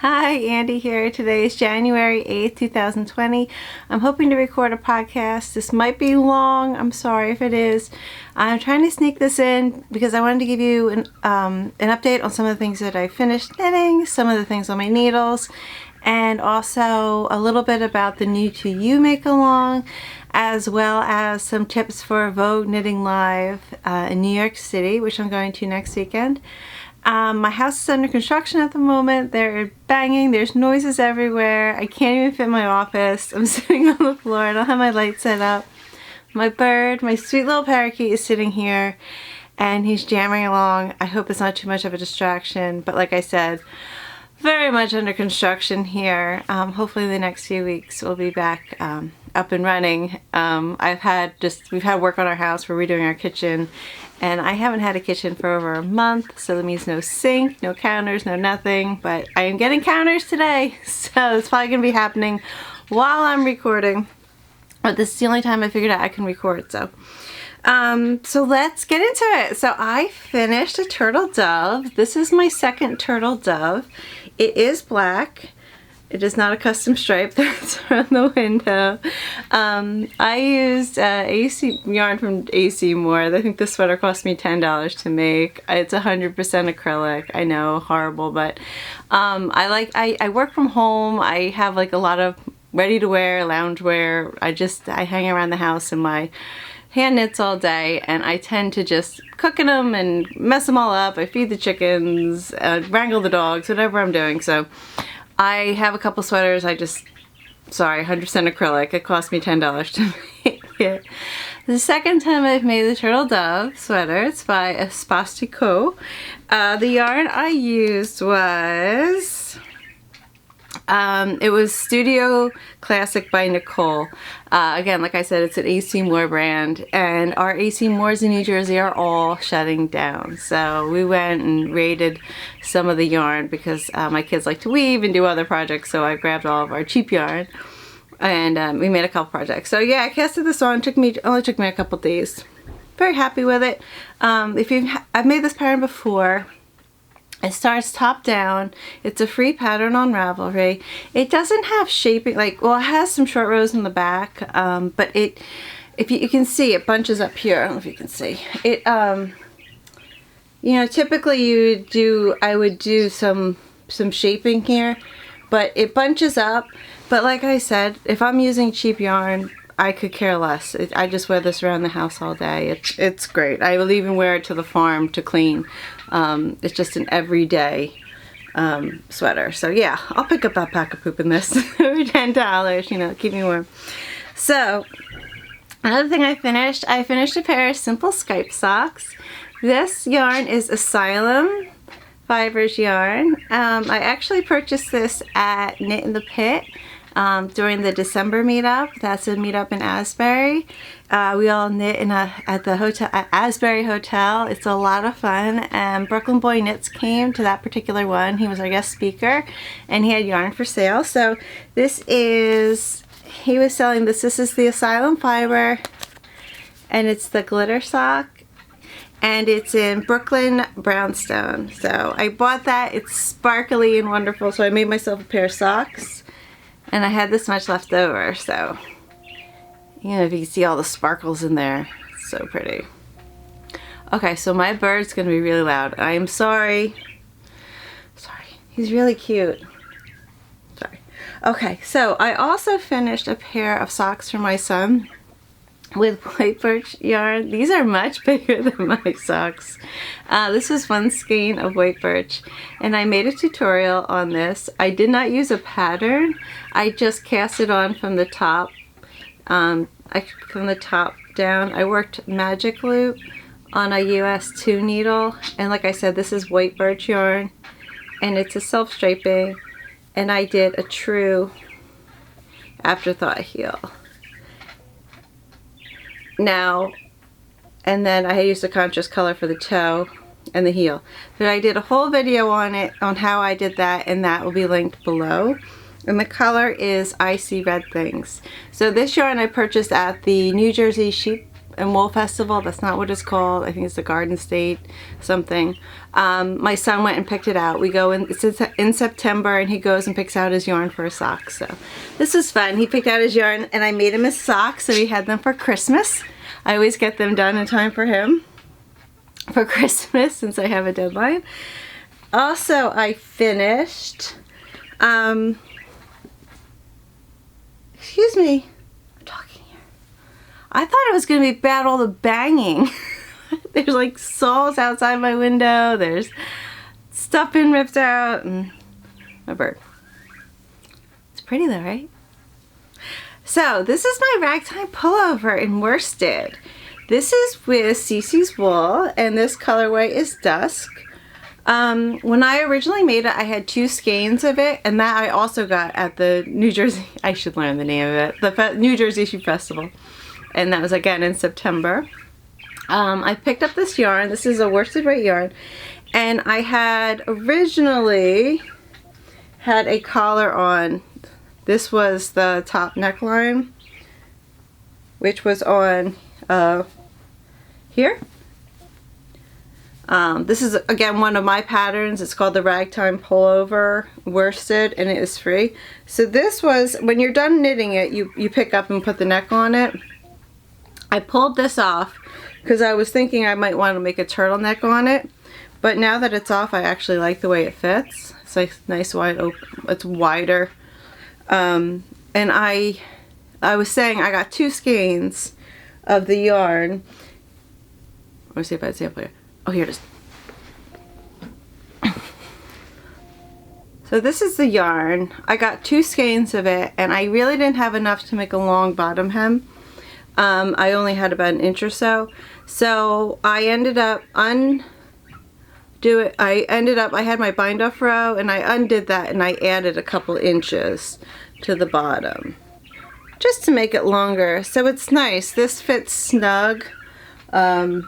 Hi, Andy here. Today is January 8th, 2020. I'm hoping to record a podcast. This might be long. I'm sorry if it is. I'm trying to sneak this in because I wanted to give you an update on some of the things that I finished knitting, some of the things on my needles, and also a little bit about the New to You make along, as well as some tips for Vogue Knitting Live in New York City, which I'm going to next weekend. My house is under construction at the moment. They're banging, there's noises everywhere. I can't even fit in my office. I'm sitting on the floor, I don't have my light set up. My bird, my sweet little parakeet, is sitting here and he's jamming along. I hope it's not too much of a distraction, but like I said, very much under construction here. Hopefully the next few weeks we'll be back up and running. we've had work on our house. We're redoing our kitchen, and I haven't had a kitchen for over a month, so that means no sink, no counters, no nothing, but I am getting counters today, so it's probably gonna be happening while I'm recording, but this is the only time I figured out I can record. So let's get into it. So I finished a turtle dove. This is my second turtle dove. It is black. It is not a custom stripe that's on the window. I used AC yarn from AC Moore. I think this sweater cost me $10 to make. It's 100% acrylic. I know, horrible, but I work from home. I have like a lot of ready to wear, lounge wear. I hang around the house in my hand knits all day, and I tend to just cook in them and mess them all up. I feed the chickens, wrangle the dogs, whatever I'm doing. So I have a couple sweaters. 100% acrylic. It cost me $10 to make it. The second time I've made the turtle dove sweater. It's by Espace Tricot. The yarn I used was it was Studio Classic by Nicole. Again, like I said, it's an AC Moore brand, and our AC Moores in New Jersey are all shutting down. So we went and raided some of the yarn because my kids like to weave and do other projects, so I grabbed all of our cheap yarn, and we made a couple projects. So yeah, I casted this on. Only took me a couple days. Very happy with it. I've made this pattern before. It starts top down. It's a free pattern on Ravelry. It doesn't have shaping, it has some short rows in the back, but if you can see, it bunches up here. I don't know if you can see. It, typically I would do some shaping here, but it bunches up. But like I said, if I'm using cheap yarn, I could care less. I just wear this around the house all day. It's great. I will even wear it to the farm to clean. It's just an everyday sweater. So yeah, I'll pick up alpaca poop in this for $10, keep me warm. So another thing I finished a pair of simple Skype socks. This yarn is Asylum Fibers yarn. I actually purchased this at Knit in the Pit during the December meetup. That's a meetup in Asbury. We all knit at the hotel, at Asbury Hotel. It's a lot of fun, and Brooklyn Boy Knits came to that particular one. He was our guest speaker, and he had yarn for sale. So he was selling this. This is the Asylum Fiber, and it's the glitter sock, and it's in Brooklyn Brownstone. So I bought that. It's sparkly and wonderful, so I made myself a pair of socks, and I had this much left over, so if you can see all the sparkles in there, it's so pretty. Okay, so my bird's gonna be really loud. I am sorry. He's really cute. Sorry. Okay, so I also finished a pair of socks for my son with white birch yarn. These are much bigger than my socks. This was one skein of white birch, and I made a tutorial on this. I did not use a pattern. I just cast it on from the top. From the top down. I worked magic loop on a US 2 needle, and like I said, this is white birch yarn, and it's a self-striping, and I did a true afterthought heel. Now, and then I used a contrast color for the toe and the heel. But I did a whole video on it, on how I did that, and that will be linked below. And the color is Icy Red Things. So this yarn I purchased at the New Jersey Sheep and Wool Festival. That's not what it's called. I think it's the Garden State something. My son went and picked it out. We go in, it's in September, and he goes and picks out his yarn for his socks. So this was fun. He picked out his yarn, and I made him his socks, so he had them for Christmas. I always get them done in time for him for Christmas since I have a deadline. Also, I finished, excuse me, I'm talking here. I thought it was going to be bad, all the banging. There's like saws outside my window, there's stuff being ripped out, and my bird. It's pretty though, right? So this is my ragtime pullover in worsted. This is with CeCe's wool, and this colorway is Dusk. When I originally made it, I had 2 skeins of it, and that I also got at the New Jersey, I should learn the name of it, the New Jersey Shoe Festival. And that was again in September. I picked up this yarn. This is a worsted weight yarn, and I had originally had a collar on. This was the top neckline, which was on here. This is again one of my patterns. It's called the Ragtime Pullover worsted, and it is free. So this was, when you're done knitting it, you pick up and put the neck on it. I pulled this off because I was thinking I might want to make a turtleneck on it, but now that it's off, I actually like the way it fits. It's like nice wide open, it's wider. And I was saying I got 2 skeins of the yarn. Let me see if I have a sample here. Oh, here it is. So this is the yarn. I got 2 skeins of it, and I really didn't have enough to make a long bottom hem. I only had about an inch or so. So I ended up I had my bind off row, and I undid that, and I added a couple inches to the bottom just to make it longer. So it's nice. This fits snug. I'll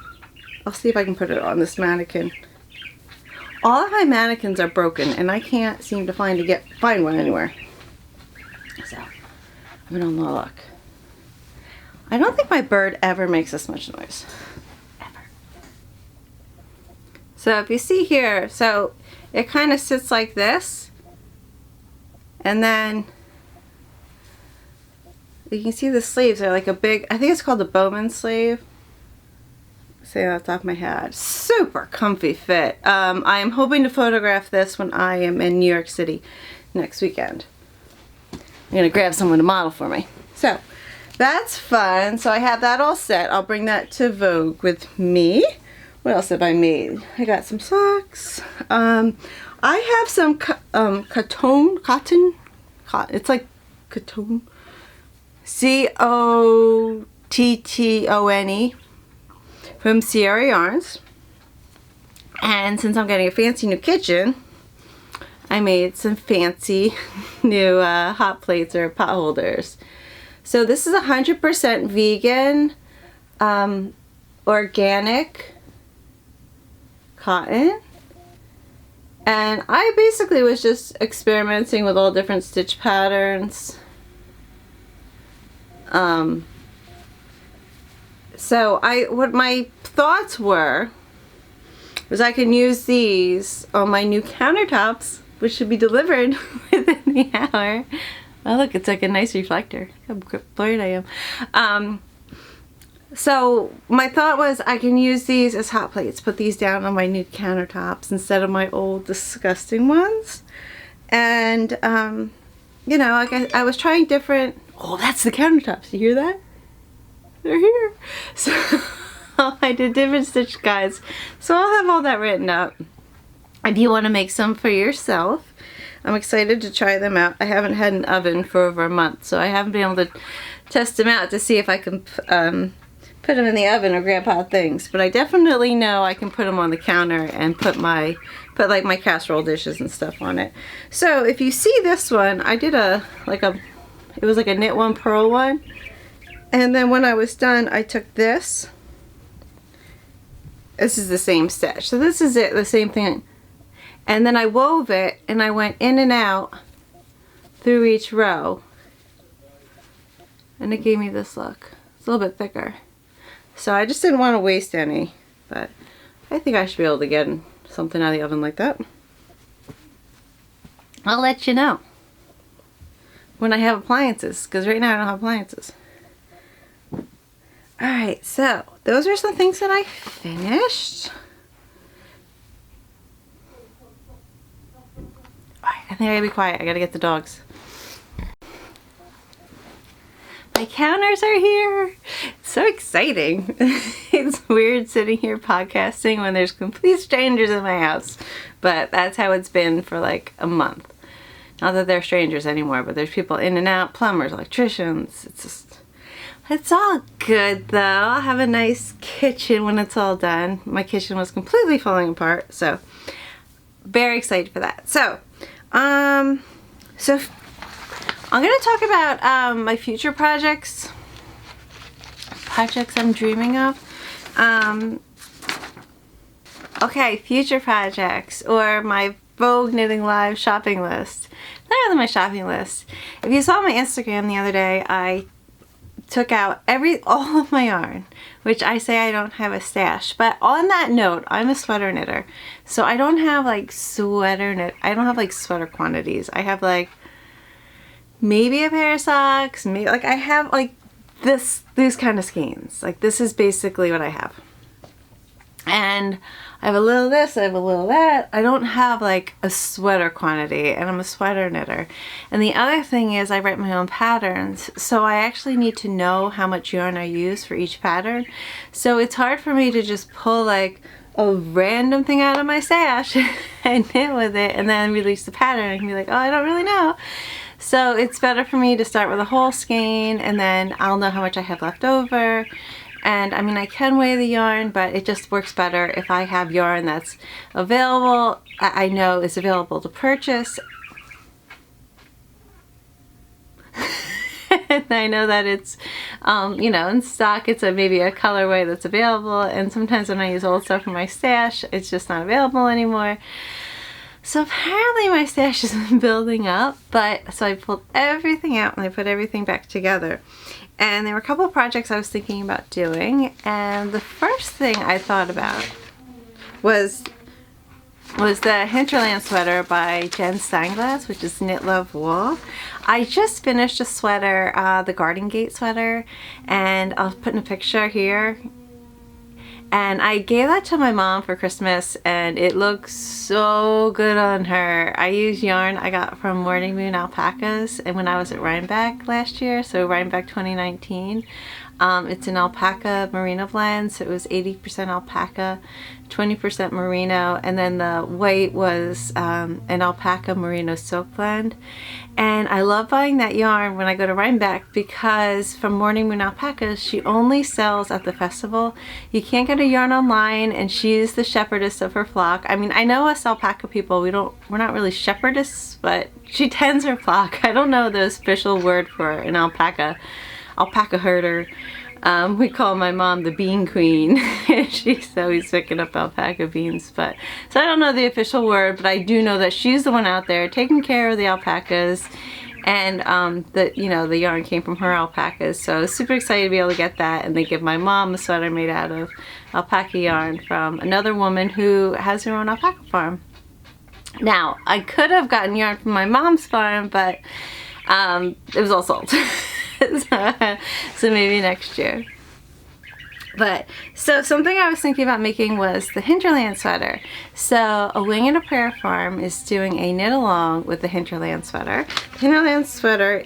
see if I can put it on this mannequin. All of my mannequins are broken, and I can't seem to find one anywhere. So I'm gonna look. I don't think my bird ever makes this much noise. Ever. So if you see here, so it kind of sits like this, and then you can see the sleeves are like a big, I think it's called the Bowman sleeve. Say that off the top of my head. Super comfy fit. I am hoping to photograph this when I am in New York City next weekend. I'm gonna grab someone to model for me. So that's fun. So I have that all set. I'll bring that to Vogue with me. What else have I made? I got some socks. I have some cotton. It's like cotton. C-O-T-T-O-N-E. From Sierra Yarns. And since I'm getting a fancy new kitchen, I made some fancy new hot plates or pot holders. So this is 100% vegan, organic cotton. And I basically was just experimenting with all different stitch patterns. So what my thoughts were was I can use these on my new countertops, which should be delivered within the hour. Oh look, it's like a nice reflector. Look how blurred I am. So my thought was I can use these as hot plates, put these down on my new countertops instead of my old disgusting ones. And you know, I was trying different, oh that's the countertops, you hear that? They're here. So I did different stitch guides. So I'll have all that written up. If you want to make some for yourself, I'm excited to try them out. I haven't had an oven for over a month, so I haven't been able to test them out to see if I can put them in the oven or grab hot things. But I definitely know I can put them on the counter and put like my casserole dishes and stuff on it. So if you see this one, I did it was like a knit one, purl one. And then when I was done, I took this. This is the same stitch. So this is it, the same thing. And then I wove it, and I went in and out through each row. And it gave me this look. It's a little bit thicker. So I just didn't want to waste any, but I think I should be able to get something out of the oven like that. I'll let you know when I have appliances, because right now I don't have appliances. Alright, so those are some things that I finished. Alright, I think I gotta be quiet. I gotta get the dogs. My counters are here. It's so exciting. It's weird sitting here podcasting when there's complete strangers in my house, but that's how it's been for like a month. Not that they're strangers anymore, but there's people in and out, plumbers, electricians. It's all good though. I'll have a nice kitchen when it's all done. My kitchen was completely falling apart, so very excited for that. So I'm going to talk about my future projects I'm dreaming of. Okay, future projects, or my Vogue Knitting Live shopping list. Not really my shopping list. If you saw my Instagram the other day, I took out all of my yarn, which I say I don't have a stash. But on that note, I'm a sweater knitter, so I don't have like sweater quantities. I have like maybe a pair of socks, maybe like I have like these kind of skeins. Like this is basically what I have. And I have a little of this, I have a little of that. I don't have like a sweater quantity, and I'm a sweater knitter. And the other thing is I write my own patterns, so I actually need to know how much yarn I use for each pattern. So it's hard for me to just pull like a random thing out of my stash and knit with it and then release the pattern and be like, oh, I don't really know. So it's better for me to start with a whole skein, and then I'll know how much I have left over. And I mean, I can weigh the yarn, but it just works better if I have yarn that's available, I know is available to purchase. And I know that it's, you know, in stock. It's maybe a colorway that's available. And sometimes when I use old stuff in my stash, it's just not available anymore. So apparently my stash has been building up, so I pulled everything out and I put everything back together. And there were a couple of projects I was thinking about doing, and the first thing I thought about was the Hinterland sweater by Jen Steingass, which is Knit.Love.Wool. I just finished a sweater, the Gardengate sweater, and I'll put in a picture here. And I gave that to my mom for Christmas, and it looks so good on her. I used yarn I got from Morning Moon Alpacas, and when I was at Rhinebeck last year, so Rhinebeck 2019. It's an alpaca merino blend, so it was 80% alpaca, 20% merino, and then the white was an alpaca merino silk blend. And I love buying that yarn when I go to Rhinebeck, because from Morning Moon Alpacas, she only sells at the festival. You can't get a yarn online, and she's the shepherdess of her flock. I mean, I know us alpaca people, we're not really shepherdess, but she tends her flock. I don't know the official word for an alpaca herder. We call my mom the bean queen. She's always picking up alpaca beans, so I don't know the official word, but I do know that she's the one out there taking care of the alpacas, and the yarn came from her alpacas, so I was super excited to be able to get that. And they give my mom a sweater made out of alpaca yarn from another woman who has her own alpaca farm. Now, I could have gotten yarn from my mom's farm, but it was all sold. So maybe next year. So something I was thinking about making was the Hinterland sweater. So A Wing and a Prayer Farm is doing a knit along with the Hinterland sweater. The Hinterland sweater,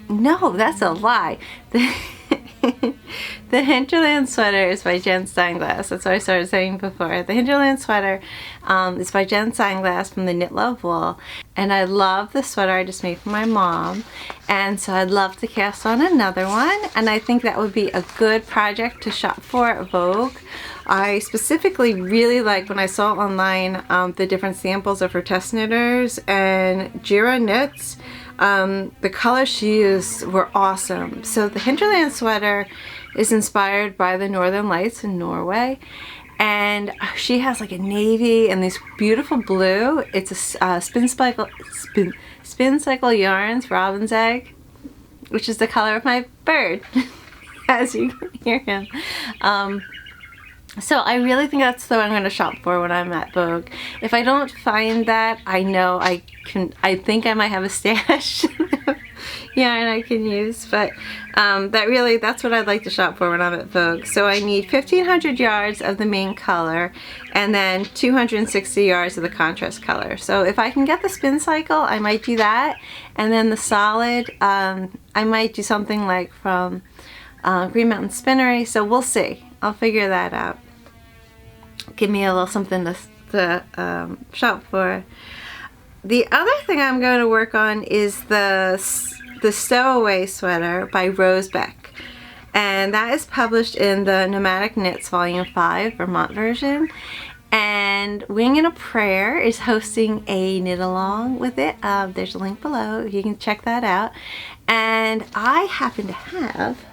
no, that's a lie. The Hinterland sweater is by Jen Steingass. That's what I started saying before. The Hinterland sweater is by Jen Steingass from the Knit.Love.Wool. And I love the sweater I just made for my mom. And so I'd love to cast on another one. And I think that would be a good project to shop for at Vogue. I specifically really like when I saw online the different samples of her test knitters and Jira knits. The colors she used were awesome. So the Hinterland sweater is inspired by the Northern Lights in Norway, and she has like a navy and this beautiful blue. It's a spin cycle yarns Robin's Egg, which is the color of my bird. as you can hear him. So I really think that's what I'm going to shop for when I'm at Vogue. If I don't find that, I know I think I might have a stash. Yeah, and I can use, but that's what I'd like to shop for when I'm at Vogue. So I need 1,500 yards of the main color and then 260 yards of the contrast color. So if I can get the spin cycle, I might do that. And then the solid, I might do something like from Green Mountain Spinnery. So we'll see. I'll figure that out. Give me a little something to shop for. The other thing I'm going to work on is the Stowaway Sweater by Rhinebeck, and that is published in the Nomadic Knits Volume 5 Vermont version. And Wing and a Prayer is hosting a knit along with it. There's a link below, you can check that out. And I happen to have,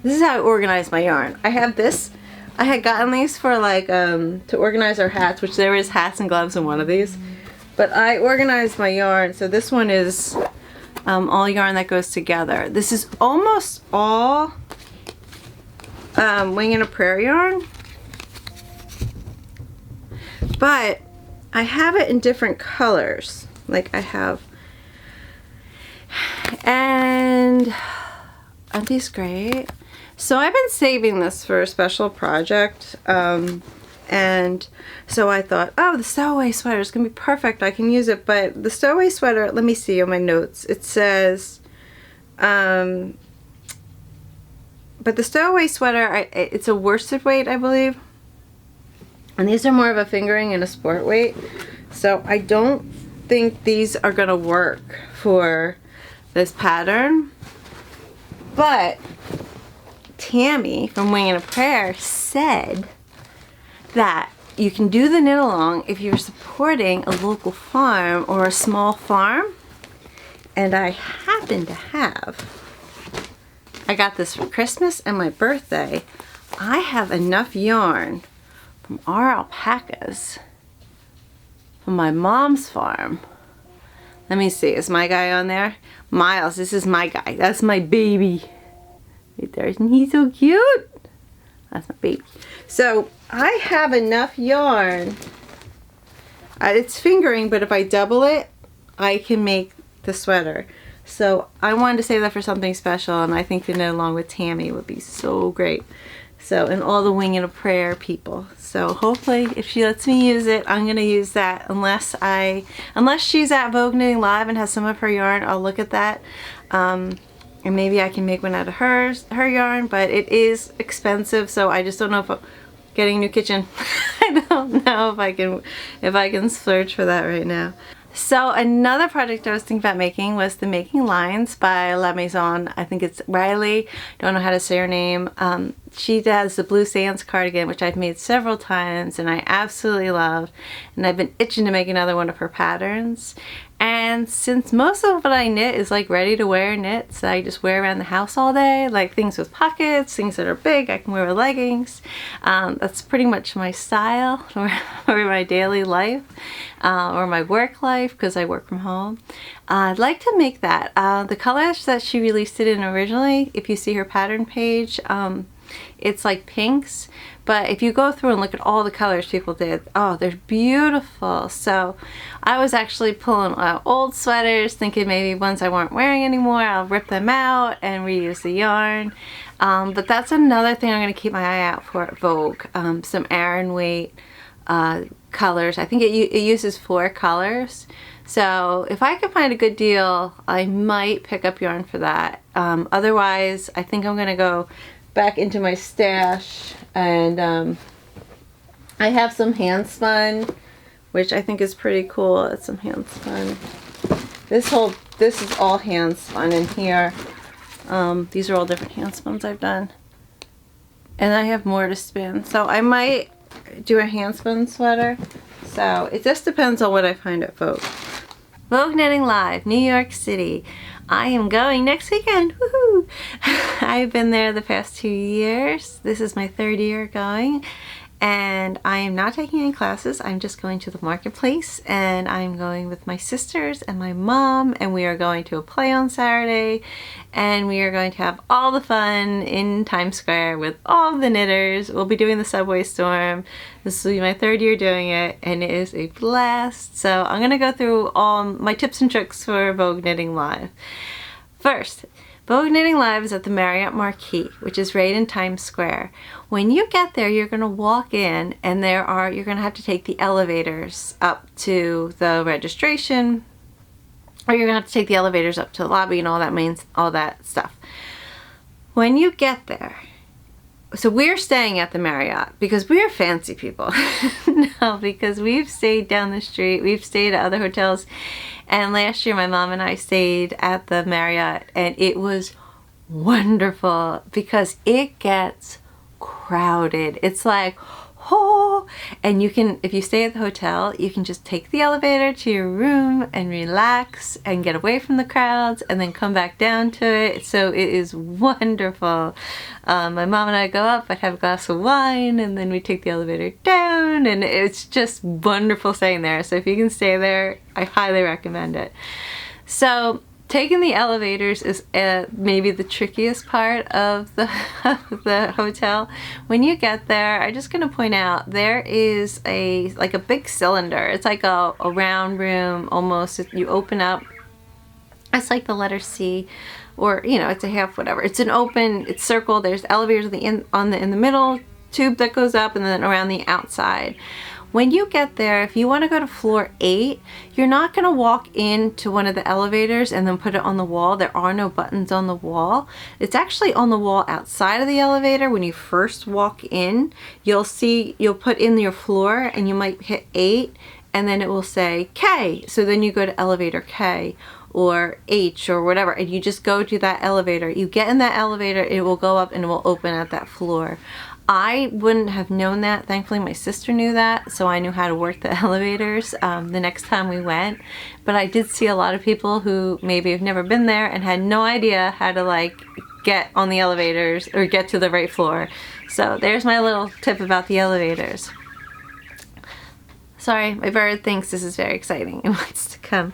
this is how I organize my yarn. I have this. I had gotten these for like to organize our hats, which there is hats and gloves in one of these. But I organized my yarn, so this one is all yarn that goes together. This is almost all Wing and a Prayer yarn, but I have it in different colors. Like I have, and aren't these great? So I've been saving this for a special project, and so I thought, oh, the Stowaway Sweater is gonna be perfect, I can use it. But the Stowaway Sweater, let me see on my notes, it says but the Stowaway Sweater, it's a worsted weight, I believe, and these are more of a fingering and a sport weight, so I don't think these are gonna work for this pattern. But Tammy from Wing and a Prayer said that you can do the knit along if you're supporting a local farm or a small farm. And I happen to have, I got this for Christmas and my birthday. I have enough yarn from our alpacas from my mom's farm. Let me see, is my guy on there? Miles, this is my guy. That's my baby. Right there, isn't he so cute? That's my baby. So I have enough yarn. It's fingering, but if I double it, I can make the sweater. So I wanted to save that for something special, and I think to knit along with Tammy would be so great. So, and all the Wing and a Prayer people. So hopefully, if she lets me use it, I'm gonna use that. Unless she's at Vogue Knitting Live and has some of her yarn, I'll look at that. And maybe I can make one out of her yarn, but it is expensive, so I just don't know if getting a new kitchen. I don't know if I can splurge for that right now. So another project I was thinking about making was the Making Lines by La Maison. I think it's Riley. Don't know how to say her name. She does the Blue Sands cardigan, which I've made several times and I absolutely love. And I've been itching to make another one of her patterns. And since most of what I knit is like ready to wear knits that I just wear around the house all day, like things with pockets, things that are big, I can wear with leggings. That's pretty much my style for my daily life or my work life, because I work from home. I'd like to make that. The colors that she released it in originally, if you see her pattern page, it's like pinks, but if you go through and look at all the colors people did, oh, they're beautiful. So I was actually pulling out old sweaters, thinking maybe ones I weren't wearing anymore, I'll rip them out and reuse the yarn. But that's another thing I'm going to keep my eye out for at Vogue. Some Aran weight colors. I think it uses 4 colors. So if I can find a good deal, I might pick up yarn for that. Otherwise, I think I'm going to go back into my stash, and I have some hand spun, which I think is pretty cool. It's some hand spun. This is all hand spun in here. These are all different hand spuns I've done, and I have more to spin, so I might do a hand spun sweater. So it just depends on what I find at Vogue. Vogue Knitting Live, New York City. I am going next weekend. Woohoo! I've been there the past 2 years. This is my 3rd year going, and I am not taking any classes. I'm just going to the marketplace, and I'm going with my sisters and my mom, and we are going to a play on Saturday, and we are going to have all the fun in Times Square with all the knitters. We'll be doing the subway storm. This will be my 3rd year doing it, and it is a blast. So I'm gonna go through all my tips and tricks for Vogue Knitting Live. First, Vogue Knitting Live is at the Marriott Marquis, which is right in Times Square. When you get there, you're going to walk in, and you're going to have to take the elevators up to the registration, or you're going to have to take the elevators up to the lobby and all that stuff. When you get there, so we're staying at the Marriott because we're fancy people. No, because we've stayed down the street, we've stayed at other hotels. And last year my mom and I stayed at the Marriott, and it was wonderful because it gets crowded. It's like, oh, and you can, if you stay at the hotel, you can just take the elevator to your room and relax and get away from the crowds and then come back down to it. So it is wonderful. My mom and I go up, I'd have a glass of wine, and then we take the elevator down, and it's just wonderful staying there. So if you can stay there, I highly recommend it. So taking the elevators is maybe the trickiest part of the hotel. When you get there, I'm just going to point out there is like a big cylinder. It's like a round room almost. You open up. It's like the letter C, or you know, it's a half whatever. It's an open. It's circle. There's elevators in the middle tube that goes up, and then around the outside. When you get there, if you want to go to floor 8, you're not going to walk into one of the elevators and then put it on the wall. There are no buttons on the wall. It's actually on the wall outside of the elevator. When you first walk in, you'll put in your floor, and you might hit 8, and then it will say K. So then you go to elevator K or H or whatever, and you just go to that elevator. You get in that elevator, it will go up and it will open at that floor. I wouldn't have known that. Thankfully, my sister knew that, so I knew how to work the elevators the next time we went. But I did see a lot of people who maybe have never been there and had no idea how to like get on the elevators or get to the right floor. So there's my little tip about the elevators. Sorry, my bird thinks this is very exciting and wants to come.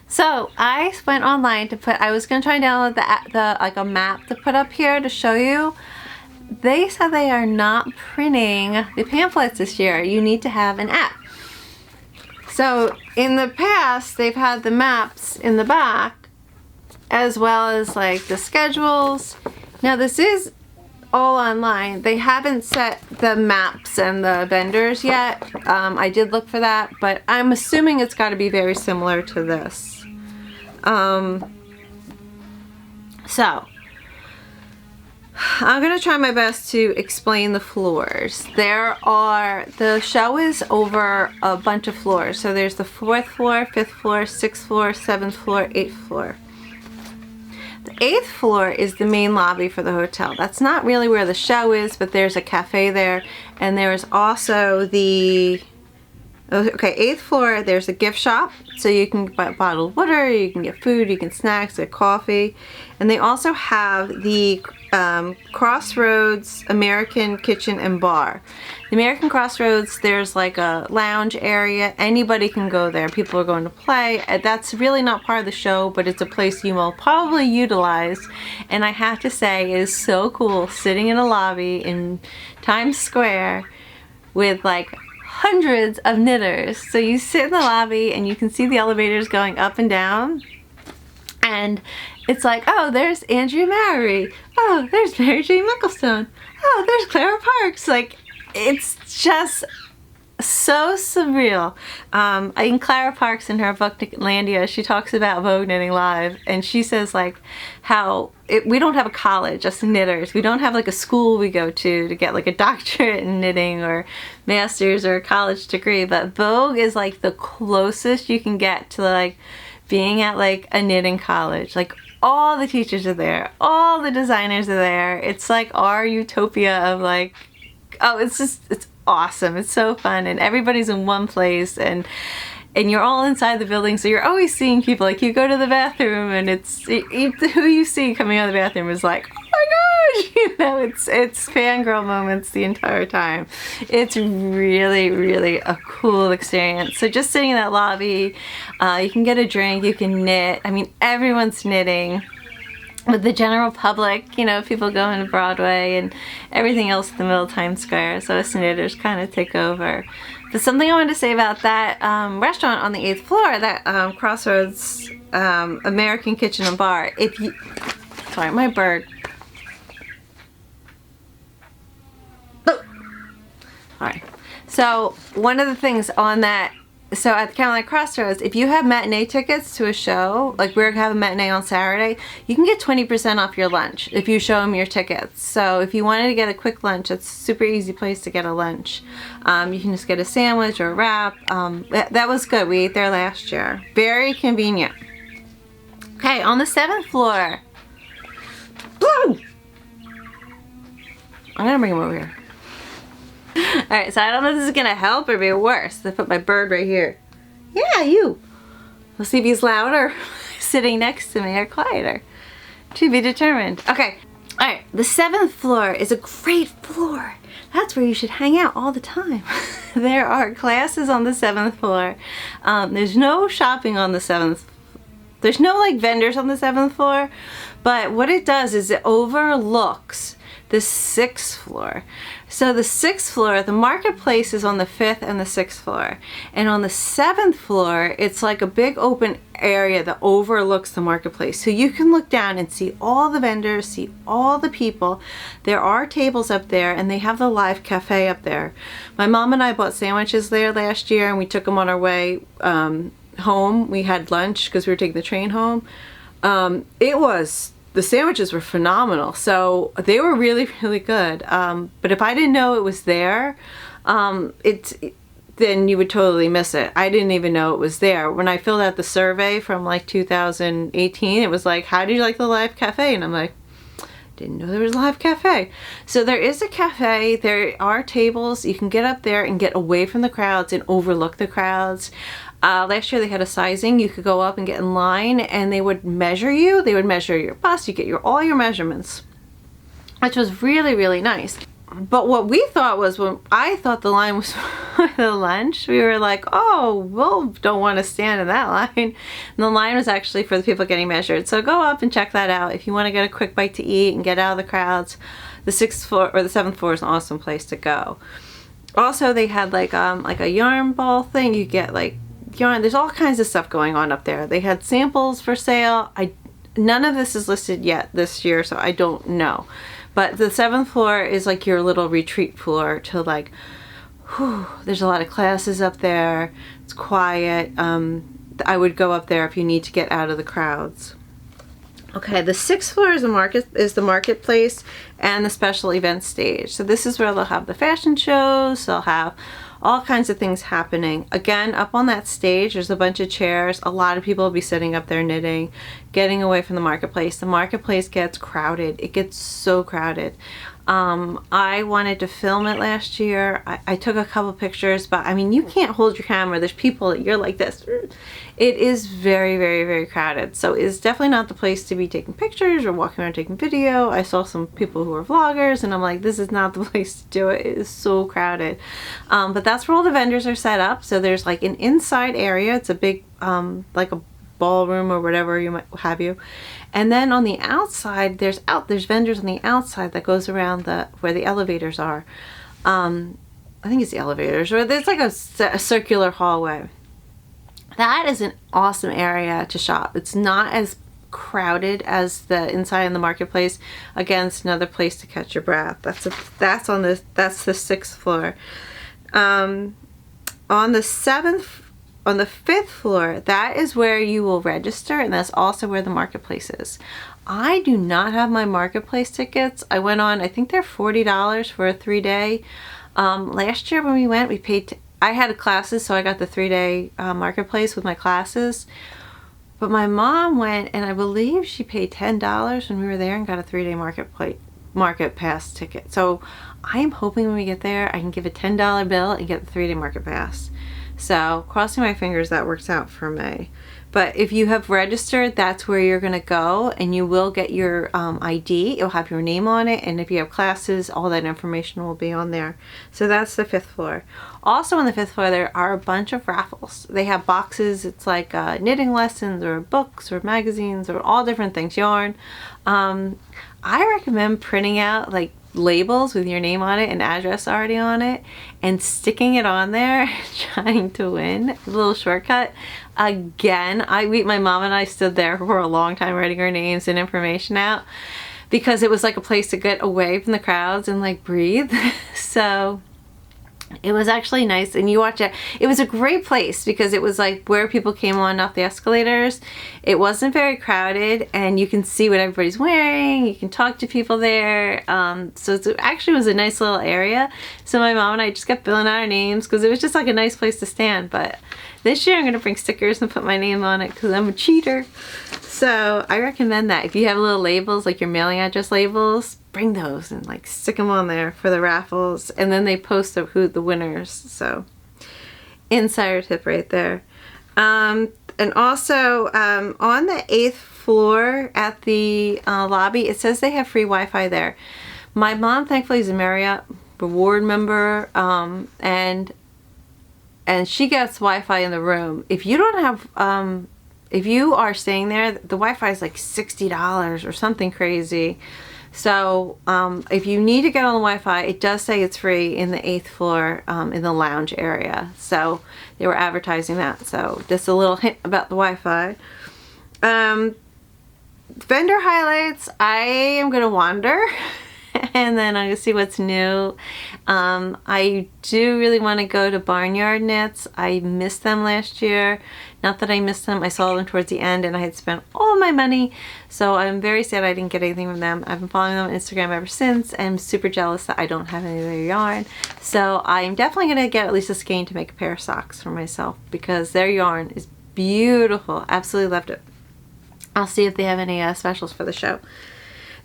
So I went online to I was going to try and download like a map to put up here to show you. They said they are not printing the pamphlets this year. You need to have an app. So in the past, they've had the maps in the back, as well as like the schedules. Now this is all online. They haven't set the maps and the vendors yet. I did look for that, but I'm assuming it's got to be very similar to this. So I'm going to try my best to explain the floors. The show is over a bunch of floors. So there's the 4th floor, 5th floor, 6th floor, 7th floor, 8th floor. The 8th floor is the main lobby for the hotel. That's not really where the show is, but there's a cafe there. And there's also the 8th floor, there's a gift shop, so you can buy bottled water, you can get food, you can snacks, get coffee. And they also have the Crossroads American Kitchen and Bar. The American Crossroads, there's like a lounge area. Anybody can go there. People are going to play. That's really not part of the show, but it's a place you will probably utilize. And I have to say, it is so cool sitting in a lobby in Times Square with like hundreds of knitters. So you sit in the lobby and you can see the elevators going up and down, and it's like, oh, there's Andrea Mowry, oh, there's Mary Jane Micklestone, oh, there's Clara Parks. Like, it's just so surreal. In Clara Parks, in her book Landia, she talks about Vogue Knitting Live, and she says like how we don't have a college, us knitters. We don't have like a school we go to get like a doctorate in knitting or master's or a college degree, but Vogue is like the closest you can get to like being at like a knitting college. Like, all the teachers are there, all the designers are there. It's like our utopia of like, oh, it's awesome. It's so fun, and everybody's in one place, and you're all inside the building, so you're always seeing people. Like, you go to the bathroom, and it's who you see coming out of the bathroom is like, oh my You know, it's fangirl moments the entire time. It's really, really a cool experience. So just sitting in that lobby, you can get a drink, you can knit. I mean, everyone's knitting. With the general public, you know, people going to Broadway and everything else in the middle of Times Square, so us knitters kind of take over. But something I wanted to say about that restaurant on the 8th floor, that Crossroads American Kitchen and Bar, if you, sorry, my bird. Oh. Alright, so one of the things on that, so at the Carolina Crossroads, if you have matinee tickets to a show, like we're having a matinee on Saturday, you can get 20% off your lunch if you show them your tickets. So if you wanted to get a quick lunch, it's a super easy place to get a lunch. You can just get a sandwich or a wrap. That was good. We ate there last year. Very convenient. Okay, on the 7th floor. Woo! I'm gonna bring him over here. Alright, so I don't know if this is gonna help or be worse. I put my bird right here. Yeah, you. We'll see if he's louder sitting next to me or quieter. To be determined. Okay. Alright, the 7th floor is a great floor. That's where you should hang out all the time. There are classes on the 7th floor. There's no shopping on the 7th. There's no like vendors on the 7th floor. But what it does is it overlooks the 6th floor. So the 6th floor, the marketplace is on the 5th and the 6th floor. And on the 7th floor, it's like a big open area that overlooks the marketplace. So you can look down and see all the vendors, see all the people. There are tables up there and they have the live cafe up there. My mom and I bought sandwiches there last year and we took them on our way home. We had lunch because we were taking the train home. The sandwiches were phenomenal, so they were really, really good. But if I didn't know it was there, then you would totally miss it. I didn't even know it was there. When I filled out the survey from like 2018, it was like, how do you like the live cafe? And I'm like, didn't know there was a live cafe. So there is a cafe, there are tables, you can get up there and get away from the crowds and overlook the crowds. Last year they had a sizing. You could go up and get in line and they would measure you. They would measure your bust. You get all your measurements, which was really, really nice. But what we thought was, when I thought the line was for the lunch, we were like, oh, we don't want to stand in that line. And the line was actually for the people getting measured. So go up and check that out. If you want to get a quick bite to eat and get out of the crowds, the 6th floor or the 7th floor is an awesome place to go. Also, they had like a yarn ball thing. You get like yarn. There's all kinds of stuff going on up there. They had samples for sale. None of this is listed yet this year, so I don't know. But the 7th floor is like your little retreat floor to like, whew, there's a lot of classes up there. It's quiet. I would go up there if you need to get out of the crowds. Okay, the 6th floor is the marketplace and the special event stage. So this is where they'll have the fashion shows. They'll have all kinds of things happening. Again, up on that stage, there's a bunch of chairs. A lot of people will be sitting up there knitting, getting away from the marketplace. The marketplace gets crowded. It gets so crowded. I wanted to film it last year. I took a couple pictures, but I mean, you can't hold your camera. There's people, you're like this. It is very, very, very crowded. So it's definitely not the place to be taking pictures or walking around taking video. I saw some people who are vloggers and I'm like, this is not the place to do it. It is so crowded. But that's where all the vendors are set up. So there's like an inside area. It's a big, like a ballroom or whatever you might have you. And then on the outside, there's vendors on the outside that goes around where the elevators are. I think it's the elevators, or there's like a circular hallway. That is an awesome area to shop. It's not as crowded as the inside in the marketplace. Again, it's another place to catch your breath. That's the 6th floor. On the 5th floor, that is where you will register, and that's also where the marketplace is. I do not have my marketplace tickets. I went on, I think they're $40 for a 3-day. Last year when we went, we paid, I had classes, so I got the 3-day marketplace with my classes. But my mom went, and I believe she paid $10 when we were there and got a 3-day market pass ticket. So I'm hoping when we get there, I can give a $10 bill and get the 3-day market pass. So crossing my fingers that works out for me. But if you have registered, that's where you're going to go, and you will get your ID. It'll have your name on it, and if you have classes, all that information will be on there. So that's the 5th floor. Also on the 5th floor, there are a bunch of raffles. They have boxes. It's like knitting lessons or books or magazines or all different things, yarn. I recommend printing out like labels with your name on it and address already on it and sticking it on there trying to win. A little shortcut. Again, my mom and I stood there for a long time writing our names and information out because it was like a place to get away from the crowds and like breathe. So it was actually nice, and you watch it. It was a great place because it was like where people came on off the escalators. It wasn't very crowded, and you can see what everybody's wearing. You can talk to people there. So it actually was a nice little area. So my mom and I just kept filling out our names because it was just like a nice place to stand. But this year I'm going to bring stickers and put my name on it because I'm a cheater. So I recommend that. If you have little labels, like your mailing address labels, bring those and like stick them on there for the raffles, and then they post who the winners. So insider tip right there. And also on the 8th floor at the lobby, it says they have free Wi-Fi there. My mom thankfully is a Marriott reward member, and she gets Wi-Fi in the room. If you don't have if you are staying there, the Wi-Fi is like $60 or something crazy. So if you need to get on the Wi-Fi, it does say it's free in the 8th floor in the lounge area. So they were advertising that. So just a little hint about the Wi-Fi. Vendor highlights, I am going to wander and then I'm going to see what's new. I do really want to go to Barnyard Knits. I missed them last year. Not that I missed them, I saw them towards the end and I had spent all my money. So I'm very sad I didn't get anything from them. I've been following them on Instagram ever since, and I'm super jealous that I don't have any of their yarn. So I'm definitely going to get at least a skein to make a pair of socks for myself because their yarn is beautiful. Absolutely loved it. I'll see if they have any specials for the show.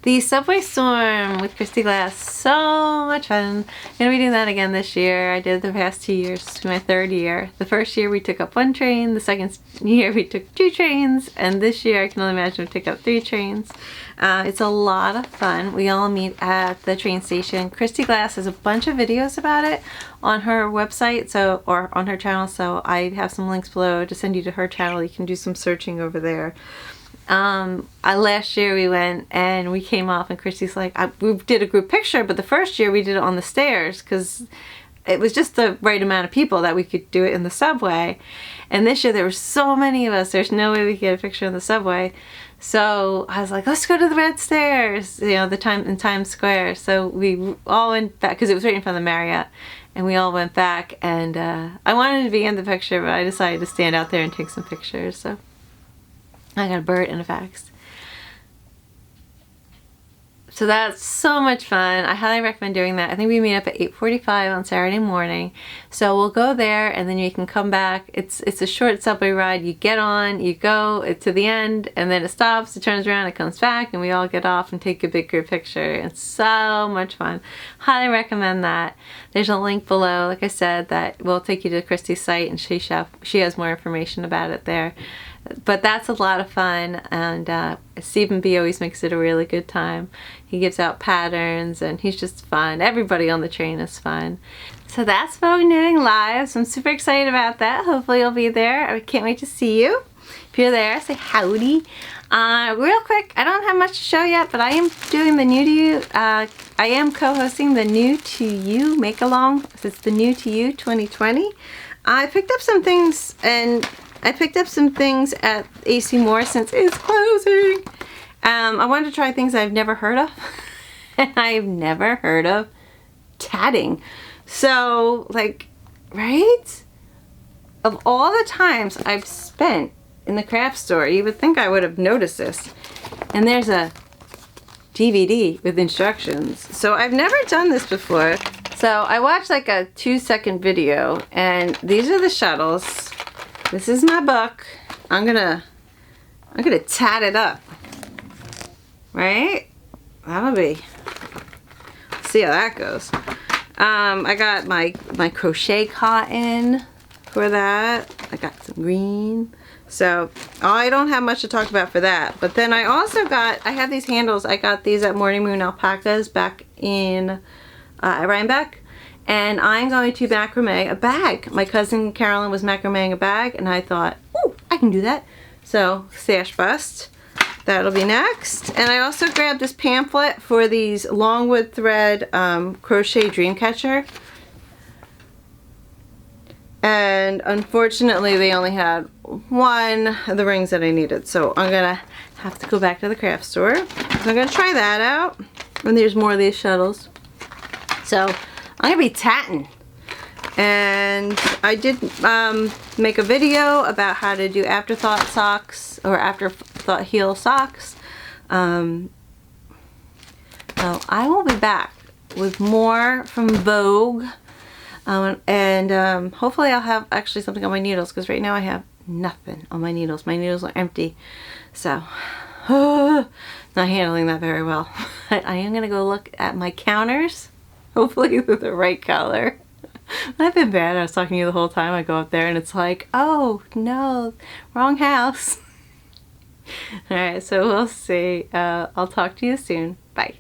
The Subway Storm with Christy Glass, so much fun. I'm going to be doing that again this year. I did the past 2 years. This is my 3rd year. The first year we took up 1 train, the second year we took 2 trains, and this year I can only imagine we took up 3 trains. It's a lot of fun. We all meet at the train station. Christy Glass has a bunch of videos about it on her website, or on her channel, so I have some links below to send you to her channel. You can do some searching over there. Last year we went and we came off and Christy's like, we did a group picture, but the first year we did it on the stairs because it was just the right amount of people that we could do it in the subway. And this year there were so many of us, there's no way we could get a picture in the subway. So I was like, let's go to the red stairs, you know, in Times Square. So we all went back because it was right in front of the Marriott. And we all went back, and I wanted to be in the picture, but I decided to stand out there and take some pictures. So I got a bird and a fax. So that's so much fun. I highly recommend doing that. I think we meet up at 8:45 on Saturday morning. So we'll go there and then you can come back. It's a short subway ride. You get on, you go to the end, and then it stops, it turns around, it comes back, and we all get off and take a big group picture. It's so much fun. Highly recommend that. There's a link below, like I said, that will take you to Christy's site, and she has more information about it there. But that's a lot of fun, and Stephen B always makes it a really good time. He gives out patterns, and he's just fun. Everybody on the train is fun. So that's Vogue Knitting Live. So I'm super excited about that. Hopefully you'll be there. I can't wait to see you. If you're there, say howdy. Real quick, I don't have much to show yet, but I am doing the New to You. I am co-hosting the New to You make-along. It's the New to You 2020. I picked up some things, and I picked up some things at AC Moore since it's closing. I wanted to try things I've never heard of. And I've never heard of tatting. So, like, right? Of all the times I've spent in the craft store, you would think I would have noticed this. And there's a DVD with instructions. So I've never done this before. So I watched like a 2-second video, and these are the shuttles. This is my book. I'm gonna tat it up. Right? That'll be. See how that goes. I got my crochet cotton for that. I got some green. So I don't have much to talk about for that. But then I also got, I have these handles. I got these at Morning Moon Alpacas back in Rhinebeck. And I'm going to macrame a bag. My cousin Carolyn was macrameing a bag, and I thought, oh, I can do that. So stash bust. That'll be next. And I also grabbed this pamphlet for these Longwood thread crochet dream catcher. And unfortunately they only had one of the rings that I needed. So I'm gonna have to go back to the craft store. So I'm gonna try that out. And there's more of these shuttles. So I'm gonna be tatting. And I did make a video about how to do afterthought socks or afterthought heel socks. So I will be back with more from Vogue. And hopefully I'll have actually something on my needles, because right now I have nothing on my needles. My needles are empty. So, not handling that very well. I am going to go look at my counters. Hopefully they're the right color. I've been bad. I was talking to you the whole time. I go up there and it's like, oh no, wrong house. Alright, so we'll see. I'll talk to you soon. Bye.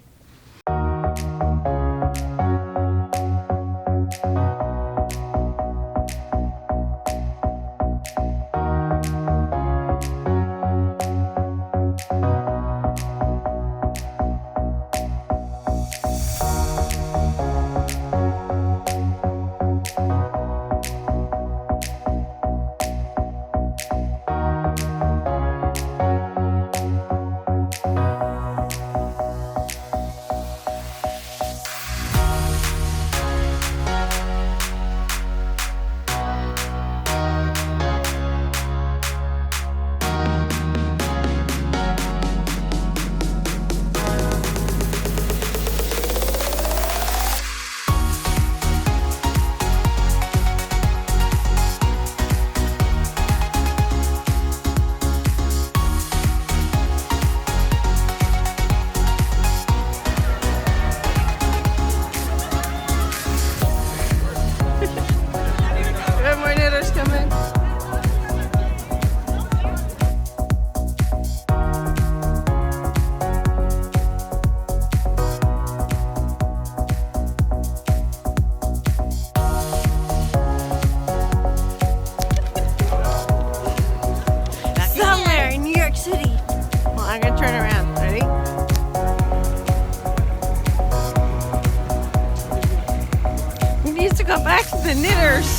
The knitters.